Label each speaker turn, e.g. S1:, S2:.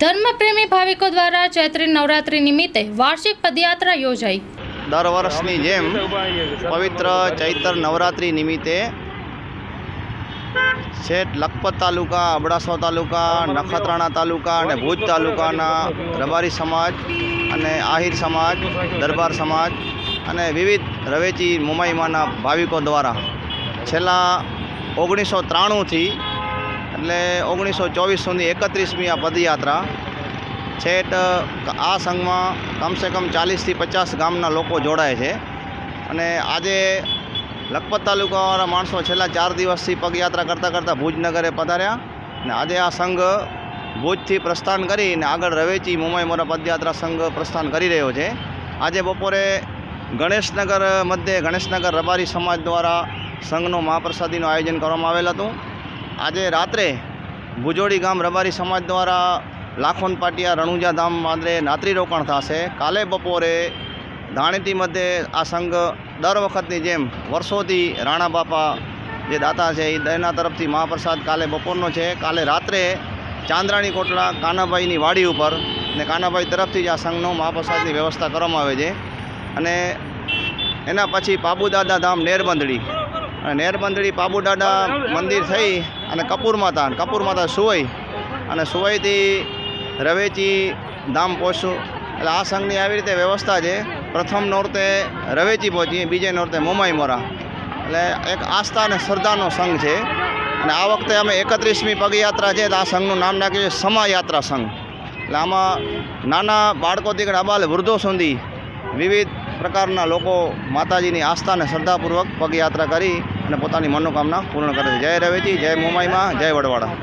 S1: ધર્મપ્રેમી ભાવિકો દ્વારા ચૈત્રી નવરાત્રિ નિમિત્તે વાર્ષિક પદયાત્રા યોજાઈ।
S2: દર વર્ષની જેમ પવિત્ર ચૈત્ર નવરાત્રિ નિમિત્તે છેક લખપત તાલુકા, અબડાસા તાલુકા, નખત્રાણા તાલુકા અને ભુજ તાલુકાના રબારી સમાજ અને આહિર સમાજ, દરબાર સમાજ અને વિવિધ રવેચી મોમાઈમાના ભાવિકો દ્વારા છેલ્લા 1993થી એટલે 1924 સુધી 31મી આ પદયાત્રા છેક આ સંઘમાં કમસે કમ 40થી 50 ગામના લોકો જોડાય છે અને આજે લખપત તાલુકાવાળા માણસો છેલ્લા 4 દિવસથી પગયાત્રા કરતાં ભુજ નગરે પધાર્યા અને આજે આ સંઘ ભુજથી પ્રસ્થાન કરીને આગળ રવેચી મોમાઈ મોરા પદયાત્રા સંઘ પ્રસ્થાન કરી રહ્યો છે। આજે બપોરે ગણેશનગર મધ્યે ગણેશનગર રબારી સમાજ દ્વારા સંઘનો મહાપ્રસાદીનું આયોજન કરવામાં આવેલ હતું। આજે રાત્રે ભુજોડી ગામ રબારી સમાજ દ્વારા લાખોન પાટિયા રણુજા ધામ માદરે રાત્રિ રોકાણ થશે। કાલે બપોરે ધાણેટી મધ્યે આ સંઘ દર વખતની જેમ વર્ષોથી રાણા બાપા જે દાતા છે એ એના તરફથી મહાપ્રસાદ કાલે બપોરનો છે। કાલે રાત્રે ચાંદ્રાણી કોટડા કાનાભાઈની વાડી ઉપર ને કાનાભાઈ તરફથી જ આ સંઘનો મહાપ્રસાદની વ્યવસ્થા કરવામાં આવે છે અને એના પછી પાબુદાદા ધામ નેરબંધડી અને નેરબંધડી પાબુદાદા મંદિર થઈ અને કપૂર માતા સુવઈ અને સુવઈથી રવેચી ધામ પહોંચશું। એટલે આ સંઘની આવી રીતે વ્યવસ્થા છે। પ્રથમ નોરતે રવેચી પહોંચીએ, બીજે નોરતે મોમાઈ મોરા, એટલે એક આસ્થા અને શ્રદ્ધાનો સંઘ છે અને આ વખતે અમે 31મી પગયાત્રા છે તો આ સંઘનું નામ નાખ્યું છે સમાયાત્રા સંઘ। એટલે આમાં નાના બાળકોથી અબાલ વૃદ્ધો સુધી વિવિધ પ્રકારના લોકો માતાજીની આસ્થા અને શ્રદ્ધાપૂર્વક પગયાત્રા કરી અને પોતાની મનોકામના પૂર્ણ કરે છે। જય રવેચી, જય મોમાઈમાં, જય વડવાડા।